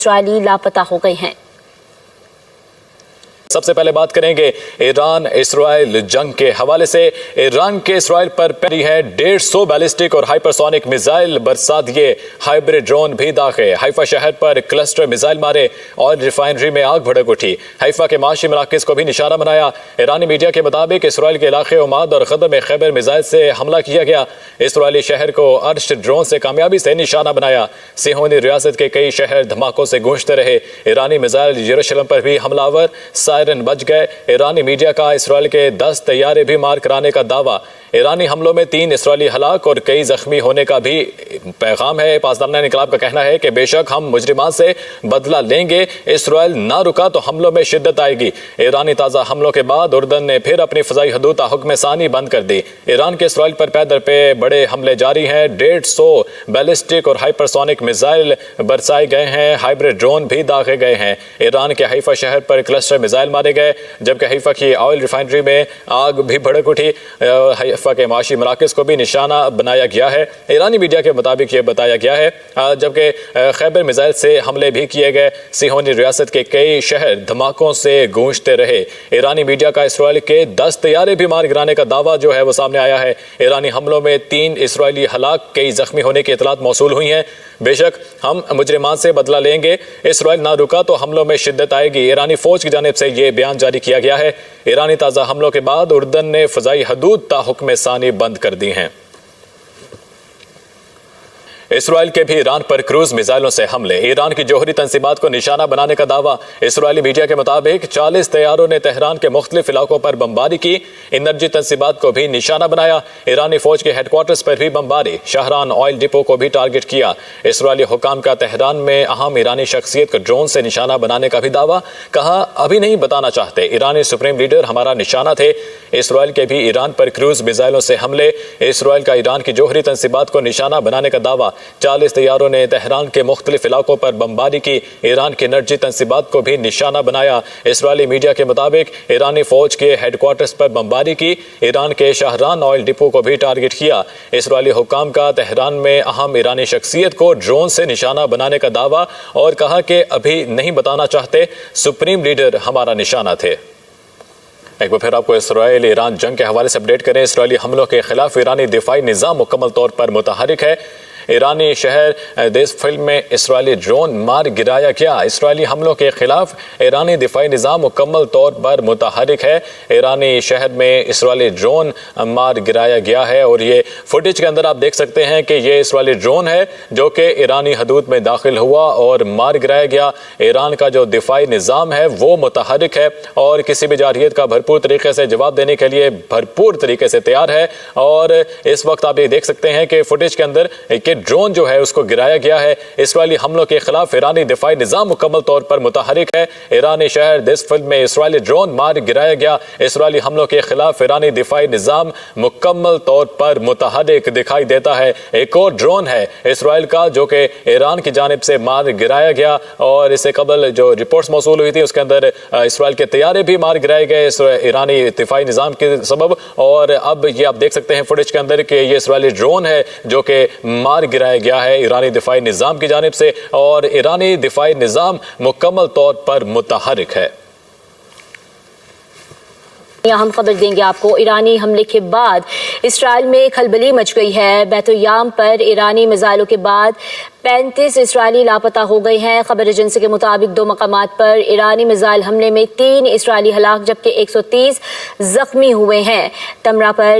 اسرائیلی لاپتہ ہو گئے ہیں۔ سب سے پہلے بات کریں گے ایران اسرائیل جنگ کے حوالے سے۔ ایران کے اسرائیل پر پیری ہے 150 بیلسٹک اور ہائپرسونک میزائل، برسات یہ ہائبرڈ ڈرون بھی داخل۔ حیفا شہر پر کلسٹر میزائل مارے اور ریفائنری میں آگ بھڑک اٹھی۔ حیفا کے معاشی مراکز کو بھی نشانہ بنایا۔ ایرانی میڈیا کے مطابق اسرائیل کے علاقے عماد اور خدر میں خیبر میزائل سے حملہ کیا گیا۔ اسرائیلی شہر کو ارش ڈرون سے کامیابی سے نشانہ بنایا۔ صہیونی ریاست کے کئی شہر دھماکوں سے گونجتے رہے۔ ایرانی میزائل یروشلم پر بھی حملہ آور، سائرن بج گئے۔ ایرانی میڈیا کا اسرائیل کے 10 طیارے بھی مار کرانے کا دعویٰ۔ ایرانی حملوں میں 3 اسرائیلی ہلاک اور کئی زخمی ہونے کا بھی پیغام ہے۔ پاسداران انقلاب کا کہنا ہے کہ بے شک ہم مجرمان سے بدلہ لیں گے، اسرائیل نہ رکا تو حملوں میں شدت آئے گی۔ ایرانی تازہ حملوں کے بعد اردن نے پھر اپنی فضائی حدود حکم ثانی بند کر دی۔ ایران کے اسرائیل پر پے در پے بڑے حملے جاری ہیں۔ 150 بیلسٹک اور ہائپرسونک میزائل برسائے گئے ہیں، ہائبرڈ ڈرون بھی داغے گئے ہیں۔ ایران کے حیفا شہر پر کلسٹر میزائل مارے گئے، جبکہ حیفا کی آئل ریفائنری میں آگ بھی بھڑک اٹھی۔ حیفا کے معاشی مراکز کو بھی نشانہ بنایا گیا ہے۔ ایرانی میڈیا کے مطابق یہ بتایا گیا ہے، جبکہ خیبر میزائل سے حملے بھی کیے گئے۔ صہیونی ریاست کے کئی شہر دھماکوں سے گونجتے رہے۔ ایرانی میڈیا کا اسرائیل کے 10 طیارے بھی مار گرانے کا دعویٰ جو ہے وہ سامنے آیا ہے۔ ایرانی حملوں میں 3 اسرائیلی ہلاک، کئی زخمی ہونے کی اطلاعات موصول ہوئی ہیں۔ بے شک ہم مجرمان سے بدلہ لیں گے، اسرائیل نہ رکا تو حملوں میں شدت آئے گی۔ ایرانی فوج کی جانب سے یہ بیان جاری کیا گیا ہے۔ ایرانی تازہ حملوں کے بعد اردن نے فضائی حدود تا حکم ثانی بند کر دی ہیں۔ اسرائیل کے بھی ایران پر کروز میزائلوں سے حملے، ایران کی جوہری تنصیبات کو نشانہ بنانے کا دعویٰ۔ اسرائیلی میڈیا کے مطابق 40 طیاروں نے تہران کے مختلف علاقوں پر بمباری کی، انرجی تنصیبات کو بھی نشانہ بنایا۔ ایرانی فوج کے ہیڈ کوارٹرز پر بھی بمباری، شاہران آئل ڈپو کو بھی ٹارگٹ کیا۔ اسرائیلی حکام کا تہران میں اہم ایرانی شخصیت کو ڈرون سے نشانہ بنانے کا بھی دعویٰ، کہا ابھی نہیں بتانا چاہتے، ایرانی سپریم لیڈر ہمارا نشانہ تھے۔ اسرائیل کے بھی ایران پر کروز میزائلوں سے حملے، اسرائیل کا ایران کی جوہری تنصیبات کو نشانہ بنانے کا دعویٰ۔ 40 طیاروں نے تہران کے مختلف علاقوں پر بمباری کی، ایران کی انرجی تنصیبات کو بھی نشانہ بنایا۔ اسرائیلی میڈیا کے مطابق ایرانی فوج کے ہیڈ کوارٹرز پر بمباری کی، ایران کے شاہران آئل ڈپو کو بھی ٹارگٹ کیا۔ اسرائیلی حکام کا تہران میں اہم ایرانی شخصیت کو ڈرون سے نشانہ بنانے کا دعویٰ، اور کہا کہ ابھی نہیں بتانا چاہتے، سپریم لیڈر ہمارا نشانہ تھے۔ ایک بار پھر آپ کو اسرائیل ایران جنگ کے حوالے سے اپڈیٹ کریں۔ اسرائیلی حملوں کے خلاف ایرانی دفاعی نظام مکمل طور پر متحرک ہے۔ ایرانی شہر دیس فلم میں اسرائیلی ڈرون مار گرایا گیا۔ اسرائیلی حملوں کے خلاف ایرانی دفاعی نظام مکمل طور پر متحرک ہے۔ ایرانی شہر میں اسرائیلی ڈرون مار گرایا گیا ہے، اور یہ فوٹیج کے اندر آپ دیکھ سکتے ہیں کہ یہ اسرائیلی ڈرون ہے جو کہ ایرانی حدود میں داخل ہوا اور مار گرایا گیا۔ ایران کا جو دفاعی نظام ہے وہ متحرک ہے اور کسی بھی جارحیت کا بھرپور طریقے سے جواب دینے کے لیے بھرپور طریقے سے تیار ہے۔ اور اس وقت آپ یہ دیکھ سکتے ہیں کہ فوٹیج کے اندر کہ ڈرون جو ہے اس کو گرایا گیا ہے۔ اسرائیلی حملوں کے خلاف ایرانی دفاعی نظام مکمل طور پر متحرک ہے۔ ایرانی شہر دس فلم میں اسرائیلی ڈرون مار گرایا گیا۔ اسرائیلی حملوں کے خلاف ایرانی دفاعی نظام مکمل طور پر متحرک دکھائی دیتا ہے۔ ایک اور ڈرون ہے اسرائیل کا جو کہ ایران کی جانب سے مار گرایا گیا، اور اس سے قبل جو رپورٹس موصول ہوئی تھی اس کے اندر اسرائیل کے طیارے بھی مار گرائے گئے ایرانی دفاعی نظام کے سبب۔ اور اب یہ آپ دیکھ سکتے ہیں فوٹیج کے اندر کہ یہ اسرائیلی ڈرون ہے جو کہ مار گرایا گیا ہے ایرانی دفاعی نظام کی جانب سے، اور ایرانی دفاعی نظام مکمل طور پر متحرک ہے۔ اہم خبر دیں گے آپ کو۔ ایرانی حملے کے بعد اسرائیل میں کھلبلی مچ گئی ہے۔ بیت الیم پر ایرانی میزائلوں کے بعد 35 اسرائیلی لاپتہ ہو گئے ہیں۔ خبر ایجنسی کے مطابق 2 مقامات پر ایرانی میزائل حملے میں 3 اسرائیلی ہلاک جبکہ 130 زخمی ہوئے ہیں۔ تمرہ پر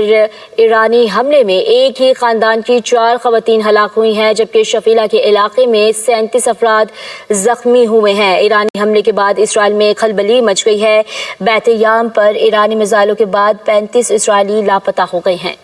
ایرانی حملے میں ایک ہی خاندان کی 4 خواتین ہلاک ہوئی ہیں، جبکہ شفیلہ کے علاقے میں 37 افراد زخمی ہوئے ہیں۔ ایرانی حملے کے بعد اسرائیل میں کھلبلی مچ گئی ہے۔ بیت الیم پر ایرانی میزائلوں کے بعد 35 اسرائیلی لاپتہ ہو گئے ہیں۔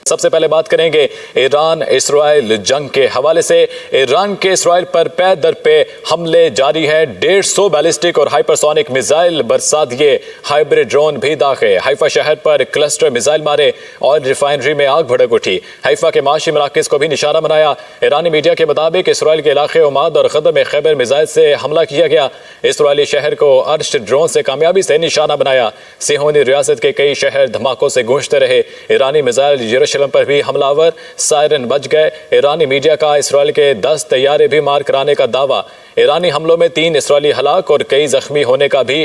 سب سے پہلے بات کریں گے ایران اسرائیل جنگ کے حوالے سے۔ ایران کے اسرائیل پر پے در پے حملے جاری ہے۔ 150 بیلسٹک اور ہائپرسونک میزائل، برسات یہ ہائبرڈ ڈرون بھی داخل۔ حیفا شہر پر کلسٹر میزائل مارے اور ریفائنری میں آگ بھڑک اٹھی۔ حیفا کے معاشی مراکز کو بھی نشانہ بنایا۔ ایرانی میڈیا کے مطابق اسرائیل کے علاقے عماد اور خدر میں خیبر میزائل سے حملہ کیا گیا۔ اسرائیلی شہر کو ارش ڈرون سے کامیابی سے نشانہ بنایا۔ صہیونی ریاست کے کئی شہر دھماکوں سے گونجتے رہے۔ ایرانی میزائل یروشلم یروشلم پر بھی حملہ سائرن بج گئے۔ ایرانی میڈیا کا اسرائیل کے 10 طیارے بھی مار کرانے کا دعویٰ۔ ایرانی حملوں میں 3 اسرائیلی ہلاک اور کئی زخمی ہونے کا بھی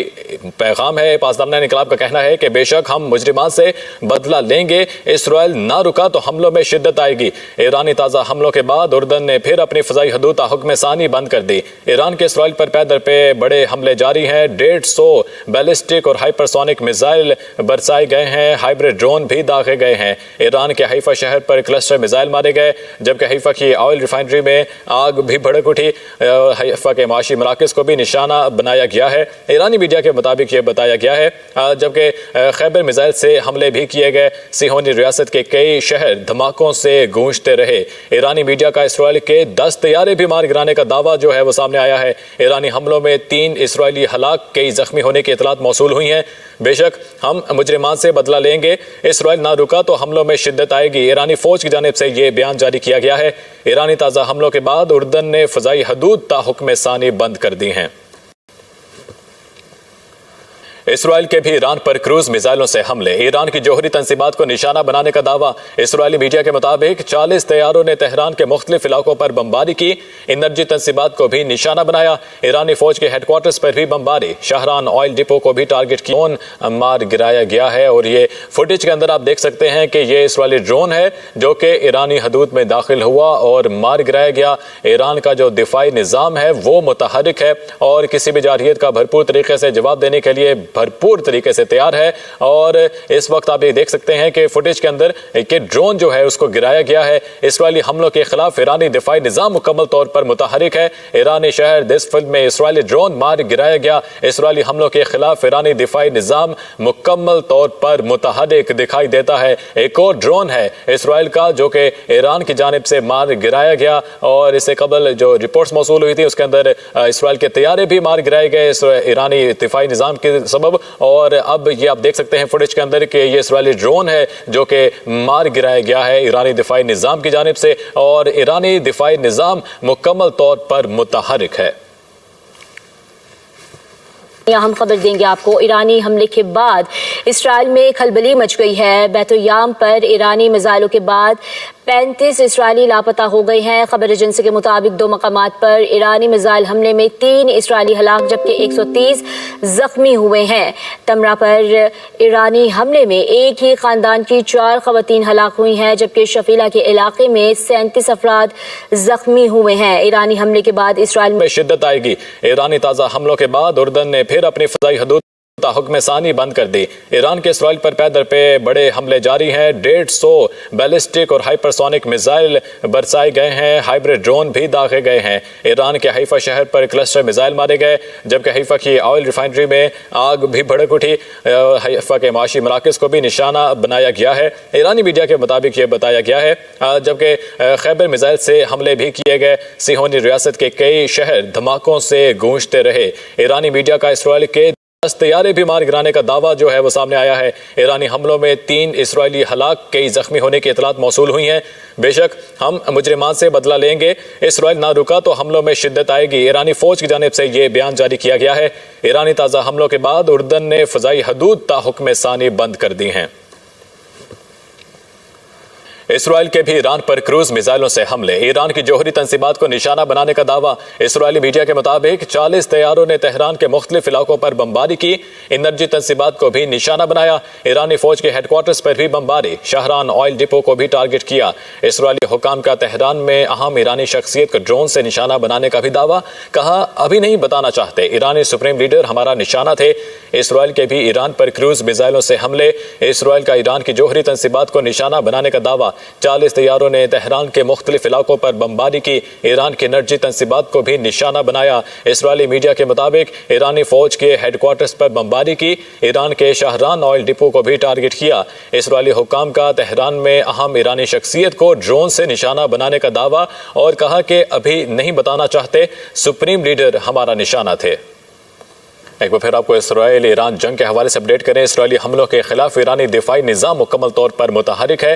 پیغام ہے۔ پاسداران انقلاب کا کہنا ہے کہ بے شک ہم مجرمان سے بدلہ لیں گے، اسرائیل نہ رکا تو حملوں میں شدت آئے گی۔ ایرانی تازہ حملوں کے بعد اردن نے پھر اپنی فضائی حدود تا حکم ثانی بند کر دی۔ ایران کے اسرائیل پر پے در پے بڑے حملے جاری ہیں۔ 150 بیلسٹک اور ہائپرسونک میزائل برسائے گئے ہیں، ہائبرڈ ڈرون بھی داغے گئے ہیں۔ ایران کے حیفا شہر پر کلسٹر میزائل مارے گئے، جبکہ حیفا کی آئل ریفائنری میں آگ بھی بھڑک اٹھی۔ حیفا کے معاشی مراکز کو بھی نشانہ بنایا گیا ہے۔ ایرانی میڈیا کے مطابق یہ بتایا گیا ہے، جبکہ خیبر میزائل سے حملے بھی کیے گئے۔ سیہونی ریاست کے کئی شہر دھماکوں سے گونجتے رہے۔ ایرانی میڈیا کا اسرائیل کے 10 طیارے بھی مار گرانے کا دعویٰ جو ہے وہ سامنے آیا ہے۔ ایرانی حملوں میں 3 اسرائیلی ہلاک، کئی زخمی ہونے کی اطلاعات موصول ہوئی ہیں۔ بے شک ہم مجرمان سے بدلہ لیں گے، اسرائیل نہ رکا تو حملوں میں شدت آئے گی۔ ایرانی فوج کی جانب سے یہ بیان جاری کیا گیا ہے۔ ایرانی تازہ حملوں کے بعد اردن نے فضائی حدود تا حکم ثانی بند کر دی ہیں۔ اسرائیل کے بھی ایران پر کروز میزائلوں سے حملے، ایران کی جوہری تنصیبات کو نشانہ بنانے کا دعویٰ۔ اسرائیلی میڈیا کے مطابق 40 طیاروں نے تہران کے مختلف علاقوں پر بمباری کی، انرجی تنصیبات کو بھی نشانہ بنایا۔ ایرانی فوج کے ہیڈ کوارٹرز پر بھی بمباری، شاہران آئل ڈپو کو بھی ٹارگٹ کیا، ڈرون مار گرایا گیا ہے۔ اور یہ فوٹیج کے اندر آپ دیکھ سکتے ہیں کہ یہ اسرائیلی ڈرون ہے جو کہ ایرانی حدود میں داخل ہوا اور مار گرایا گیا۔ ایران کا جو دفاعی نظام ہے وہ متحرک ہے اور کسی بھی جارحیت کا بھرپور طریقے سے جواب دینے کے لیے بھرپور طریقے سے تیار ہے۔ اور اس وقت آپ یہ دیکھ سکتے ہیں کہ فوٹیج کے اندر کہ ڈرون جو ہے اس کو گرایا گیا ہے۔ اسرائیلی حملوں کے خلاف ایرانی دفاعی نظام مکمل طور پر متحرک ہے۔ ایرانی شہر دسفل میں اسرائیلی ڈرون مار گرایا گیا۔ اسرائیلی حملوں کے خلاف ایرانی دفاعی نظام مکمل طور پر متحرک دکھائی دیتا ہے۔ ایک اور ڈرون ہے اسرائیل کا جو کہ ایران کی جانب سے مار گرایا گیا، اور اس سے قبل جو رپورٹس موصول ہوئی تھی اس کے اندر اسرائیل کے طیارے بھی مار گرائے گئے ایرانی دفاعی نظام کے سبب۔ اور اب یہ آپ دیکھ سکتے ہیں فوٹیج کے اندر کہ یہ اسرائیلی ڈرون ہے جو کہ مار گرایا گیا ہے ایرانی دفاعی نظام کی جانب سے، اور ایرانی دفاعی نظام مکمل طور پر متحرک ہے۔ ہم خبر دیں گے آپ کو، ایرانی حملے کے بعد اسرائیل میں کھلبلی مچ گئی ہے۔ بیت العام پر ایرانی میزائلوں کے بعد 35 اسرائیلی لاپتہ ہو گئے ہیں۔ خبر ایجنسی کے مطابق 2 مقامات پر ایرانی میزائل حملے میں 3 اسرائیلی ہلاک جبکہ 130 زخمی ہوئے ہیں۔ تمرہ پر ایرانی حملے میں ایک ہی خاندان کی 4 خواتین ہلاک ہوئی ہیں، جبکہ شفیلہ کے علاقے میں 37 افراد زخمی ہوئے ہیں۔ ایرانی حملے کے بعد اسرائیل میں شدت آئے گی۔ ایرانی تازہ حملوں کے بعد اردن نے پھر اپنی فضائی حدود تا حکم ثانی بند کر دی۔ ایران کے اسرائیل پر پے در پے بڑے حملے جاری ہیں۔ 150 بیلسٹک اور ہائپرسونک میزائل برسائے گئے ہیں، ہائبرڈ ڈرون بھی داغے گئے ہیں۔ ایران کے حیفا شہر پر کلسٹر میزائل مارے گئے، جبکہ حیفا کی آئل ریفائنری میں آگ بھی بھڑک اٹھی۔ حیفا کے معاشی مراکز کو بھی نشانہ بنایا گیا ہے۔ ایرانی میڈیا کے مطابق یہ بتایا گیا ہے، جبکہ خیبر میزائل سے حملے بھی کیے گئے۔ سیہونی ریاست کے کئی شہر دھماکوں سے گونجتے رہے۔ ایرانی میڈیا کا اسرائیل کے 10 طیارے بھی مار گرانے کا دعویٰ جو ہے وہ سامنے آیا ہے۔ ایرانی حملوں میں 3 اسرائیلی ہلاک، کئی زخمی ہونے کی اطلاعات موصول ہوئی ہیں۔ بے شک ہم مجرمان سے بدلہ لیں گے، اسرائیل نہ رکا تو حملوں میں شدت آئے گی۔ ایرانی فوج کی جانب سے یہ بیان جاری کیا گیا ہے۔ ایرانی تازہ حملوں کے بعد اردن نے فضائی حدود تا حکم ثانی بند کر دی ہیں۔ اسرائیل کے بھی ایران پر کروز میزائلوں سے حملے، ایران کی جوہری تنصیبات کو نشانہ بنانے کا دعویٰ۔ اسرائیلی میڈیا کے مطابق 40 طیاروں نے تہران کے مختلف علاقوں پر بمباری کی، انرجی تنصیبات کو بھی نشانہ بنایا۔ ایرانی فوج کے ہیڈ کوارٹرز پر بھی بمباری، شاہران آئل ڈپو کو بھی ٹارگٹ کیا۔ اسرائیلی حکام کا تہران میں اہم ایرانی شخصیت کو ڈرون سے نشانہ بنانے کا بھی دعویٰ، کہا ابھی نہیں بتانا چاہتے، ایرانی سپریم لیڈر ہمارا نشانہ تھے۔ اسرائیل کے بھی ایران پر کروز میزائلوں سے حملے، اسرائیل کا ایران کی جوہری تنصیبات کو نشانہ بنانے کا دعویٰ۔ 40 طیاروں نے تہران کے مختلف علاقوں پر بمباری کی، ایران کی انرجی تنصیبات کو بھی نشانہ بنایا۔ اسرائیلی میڈیا کے مطابق ایرانی فوج کے ہیڈ کوارٹرز پر بمباری کی، ایران کے شاہران آئل ڈپو کو بھی ٹارگٹ کیا۔ اسرائیلی حکام کا تہران میں اہم ایرانی شخصیت کو ڈرون سے نشانہ بنانے کا دعویٰ، اور کہا کہ ابھی نہیں بتانا چاہتے، سپریم لیڈر ہمارا نشانہ تھے۔ ایک بار پھر آپ کو اسرائیل ایران جنگ کے حوالے سے اپڈیٹ کریں۔ اسرائیلی حملوں کے خلاف ایرانی دفاعی نظام مکمل طور پر متحرک ہے۔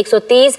130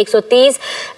130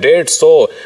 150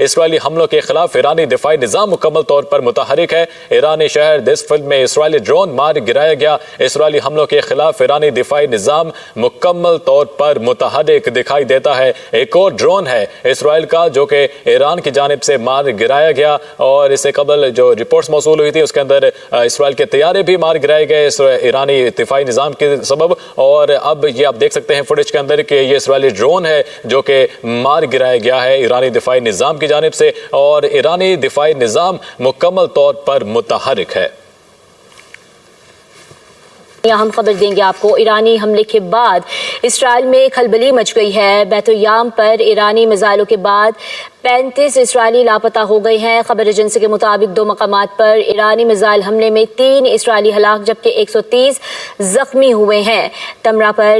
اسرائیلی حملوں کے خلاف ایرانی دفاعی نظام مکمل طور پر متحرک ہے۔ ایرانی شہر دسفل میں اسرائیلی ڈرون مار گرایا گیا۔ اسرائیلی حملوں کے خلاف ایرانی دفاعی نظام مکمل طور پر متحرک دکھائی دیتا ہے۔ ایک اور ڈرون ہے اسرائیل کا جو کہ ایران کی جانب سے مار گرایا گیا، اور اس سے قبل جو رپورٹس موصول ہوئی تھی اس کے اندر اسرائیل کے طیارے بھی مار گرائے گئے ایرانی دفاعی نظام کے سبب۔ اور اب یہ آپ دیکھ سکتے ہیں فوٹیج کے اندر کہ یہ اسرائیلی ڈرون ہے جو کہ مار گرایا گیا ہے ایرانی دفاعی نظام کی جانب سے، اور ایرانی دفاعی نظام مکمل طور پر متحرک ہے۔ ہم خبر دیں گے آپ کو، ایرانی حملے کے بعد اسرائیل میں کھلبلی مچ گئی ہے۔ بیت الیام پر ایرانی میزائلوں کے بعد 35 اسرائیلی لاپتہ ہو گئے ہیں۔ خبر ایجنسی کے مطابق 2 مقامات پر ایرانی میزائل حملے میں 3 اسرائیلی ہلاک جبکہ 130 زخمی ہوئے ہیں۔ تمرہ پر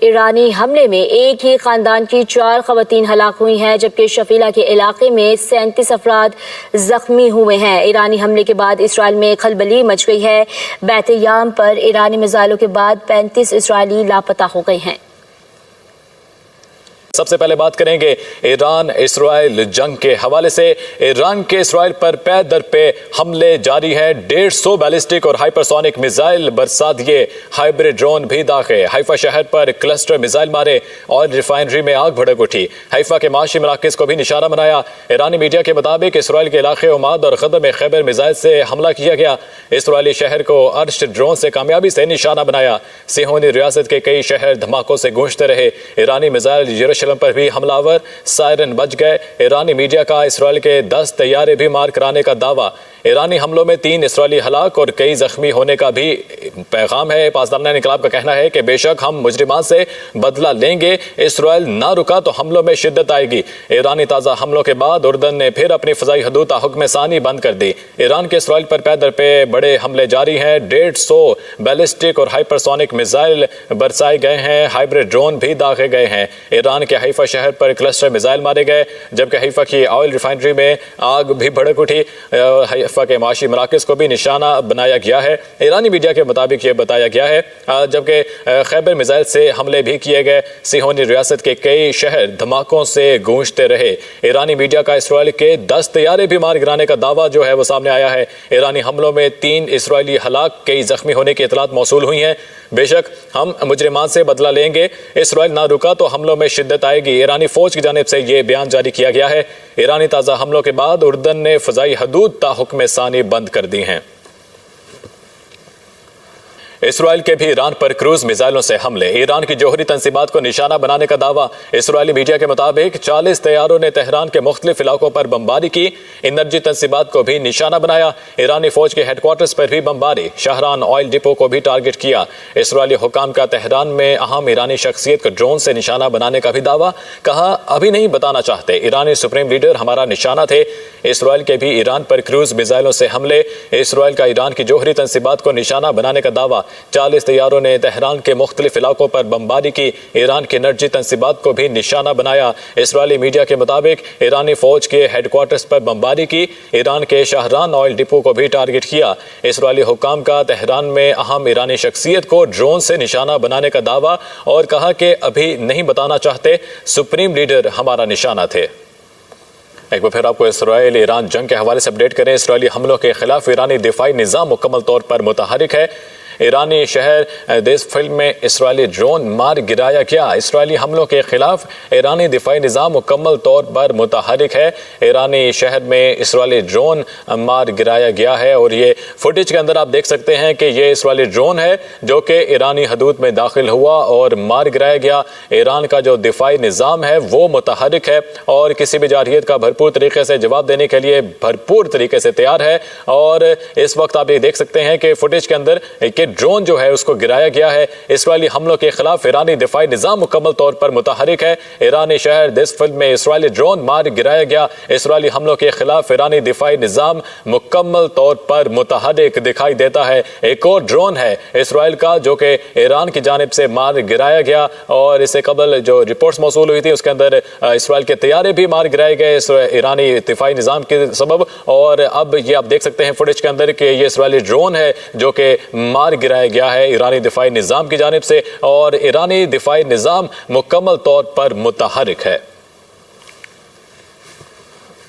ایرانی حملے میں ایک ہی خاندان کی 4 خواتین ہلاک ہوئی ہیں جبکہ شفیلہ کے علاقے میں 37 افراد زخمی ہوئے ہیں۔ ایرانی حملے کے بعد اسرائیل میں کھلبلی مچ گئی ہے۔ بیت الیام پر ایرانی میزائلوں کے بعد 35 اسرائیلی لاپتہ ہو گئے ہیں۔ سب سے پہلے بات کریں گے ایران اسرائیل جنگ کے حوالے سے۔ ایران کے اسرائیل پر پے در پے حملے جاری ہیں۔ 150 بیلسٹک اور ہائپرسونک میزائل برسا دیے، ہائبرڈ ڈرون بھی داغے۔ حیفا شہر پر کلسٹر میزائل مارے، آئل ریفائنری میں آگ بھڑک اٹھی۔ حیفا کے معاشی مراکز کو بھی نشانہ بنایا۔ ایرانی میڈیا کے مطابق اسرائیل کے علاقے عماد اور غدر میں خیبر میزائل سے حملہ کیا گیا۔ اسرائیلی شہر کو ارش ڈرون سے کامیابی سے نشانہ بنایا۔ صہیونی ریاست کے کئی شہر دھماکوں سے گونجتے رہے۔ ایرانی میزائل یروشلم پر بھی حملہ آور، سائرن بج گئے۔ ایرانی میڈیا کا اسرائیل کے 10 طیارے بھی مار کرانے کا دعویٰ۔ ایرانی حملوں میں 3 اسرائیلی ہلاک اور کئی زخمی ہونے کا بھی پیغام ہے۔ پاسداران انقلاب کا کہنا ہے کہ بے شک ہم مجرمان سے بدلہ لیں گے، اسرائیل نہ رکا تو حملوں میں شدت آئے گی۔ ایرانی تازہ حملوں کے بعد اردن نے پھر اپنی فضائی حدود تا حکم ثانی بند کر دی۔ ایران کے اسرائیل پر پے در پے بڑے حملے جاری ہیں۔ 150 بیلسٹک اور ہائپرسونک میزائل برسائے گئے ہیں، ہائبرڈ ڈرون بھی داغے گئے ہیں۔ ایران کے حیفا شہر پر کلسٹر میزائل مارے گئے جبکہ حیفا کی آئل ریفائنری میں آگ بھی بھڑک اٹھی۔ حیفا کے معاشی مراکز کو بھی نشانہ بنایا گیا ہے۔ ایرانی میڈیا کے مطابق یہ بتایا گیا ہے جبکہ خیبر میزائل سے حملے بھی کیے گئے۔ صہیونی ریاست کے کئی شہر دھماکوں سے گونجتے رہے۔ ایرانی میڈیا کا اسرائیل کے 10 طیارے بھی مار گرانے کا دعویٰ جو ہے وہ سامنے آیا ہے۔ ایرانی حملوں میں 3 اسرائیلی ہلاک، کئی زخمی ہونے کی اطلاعات موصول ہوئی ہیں۔ بے شک ہم مجرمان سے بدلہ لیں گے، اسرائیل نہ رکا تو حملوں میں شدت آئے گی۔ ایرانی فوج کی جانب سے یہ بیان جاری کیا گیا ہے۔ ایرانی تازہ حملوں کے بعد اردن نے فضائی حدود تا حکم ثانی بند کر دی ہیں۔ اسرائیل کے بھی ایران پر کروز میزائلوں سے حملے، ایران کی جوہری تنصیبات کو نشانہ بنانے کا دعویٰ۔ اسرائیلی میڈیا کے مطابق 40 طیاروں نے تہران کے مختلف علاقوں پر بمباری کی، انرجی تنصیبات کو بھی نشانہ بنایا۔ ایرانی فوج کے ہیڈ کوارٹرز پر بھی بمباری، شاہران آئل ڈپو کو بھی ٹارگٹ کیا۔ اسرائیلی حکام کا تہران میں اہم ایرانی شخصیت کو ڈرون سے نشانہ بنانے کا بھی دعویٰ، کہا ابھی نہیں بتانا چاہتے، ایرانی سپریم لیڈر ہمارا نشانہ تھے۔ اسرائیل کے بھی ایران پر کروز میزائلوں سے حملے، اسرائیل کا ایران کی جوہری تنصیبات کو نشانہ بنانے کا دعویٰ۔ 40 طیاروں نے تہران کے مختلف علاقوں پر بمباری کی، ایران کی انرجی تنصیبات کو بھی نشانہ بنایا۔ اسرائیلی میڈیا کے مطابق ایرانی فوج کے ہیڈ کوارٹرز پر بمباری کی، ایران کے شاہران آئل ڈپو کو بھی ٹارگٹ کیا۔ اسرائیلی حکام کا تہران میں اہم ایرانی شخصیت کو ڈرون سے نشانہ بنانے کا دعویٰ، اور کہا کہ ابھی نہیں بتانا چاہتے، سپریم لیڈر ہمارا نشانہ تھے۔ ایک بار پھر آپ کو اسرائیل ایران جنگ کے حوالے سے اپڈیٹ کریں۔ اسرائیلی حملوں کے خلاف ایرانی دفاعی نظام مکمل طور پر متحرک ہے۔ ایرانی شہر دسفل میں اسرائیلی ڈرون مار گرایا گیا۔ اسرائیلی حملوں کے خلاف ایرانی دفاعی نظام مکمل طور پر متحرک ہے۔ ایرانی شہر میں اسرائیلی ڈرون مار گرایا گیا ہے، اور یہ فوٹیج کے اندر آپ دیکھ سکتے ہیں کہ یہ اسرائیلی ڈرون ہے جو کہ ایرانی حدود میں داخل ہوا اور مار گرایا گیا۔ ایران کا جو دفاعی نظام ہے وہ متحرک ہے اور کسی بھی جارحیت کا بھرپور طریقے سے جواب دینے کے لیے بھرپور طریقے سے تیار ہے۔ اور اس وقت آپ یہ دیکھ سکتے ہیں کہ فوٹیج کے اندر کہ ڈرون جو ہے اس کو گرایا گیا ہے۔ اسرائیلی حملوں کے خلاف ایرانی دفاعی نظام مکمل طور پر متحرک ہے۔ ایرانی شہر دسفل میں اسرائیلی ڈرون مار گرایا گیا۔ اسرائیلی حملوں کے خلاف ایرانی دفاعی نظام مکمل طور پر متحرک دکھائی دیتا ہے۔ ایک اور ڈرون ہے اسرائیل کا جو کہ ایران کی جانب سے مار گرایا گیا، اور اس سے قبل جو رپورٹس موصول ہوئی تھی اس کے اندر اسرائیل کے طیارے بھی مار گرائے گئے ایرانی دفاعی نظام کے سبب۔ اور اب یہ آپ دیکھ سکتے ہیں فوٹیج کے اندر کہ یہ اسرائیلی ڈرون ہے جو کہ مار گرایا گیا ہے ایرانی دفاعی نظام کی جانب سے، اور ایرانی دفاعی نظام مکمل طور پر متحرک ہے۔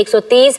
130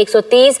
130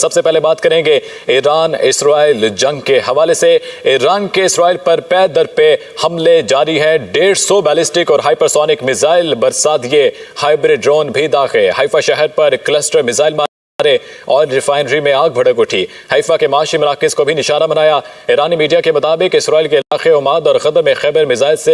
سب سے پہلے بات کریں گے ایران اسرائیل جنگ کے حوالے سے۔ ایران کے اسرائیل پر پے در پے حملے جاری ہیں، 150 بیلسٹک اور ہائپرسونک میزائل برسا دیے، ہائبرڈ ڈرون بھی داغے، حیفا شہر پر کلسٹر میزائل مارے، آئل ریفائنری میں آگ بھڑک اٹھی، حیفا کے معاشی مراکز کو بھی نشانہ بنایا۔ ایرانی میڈیا کے مطابق اسرائیل کے علاقے عماد اور خدر میں خیبر میزائل سے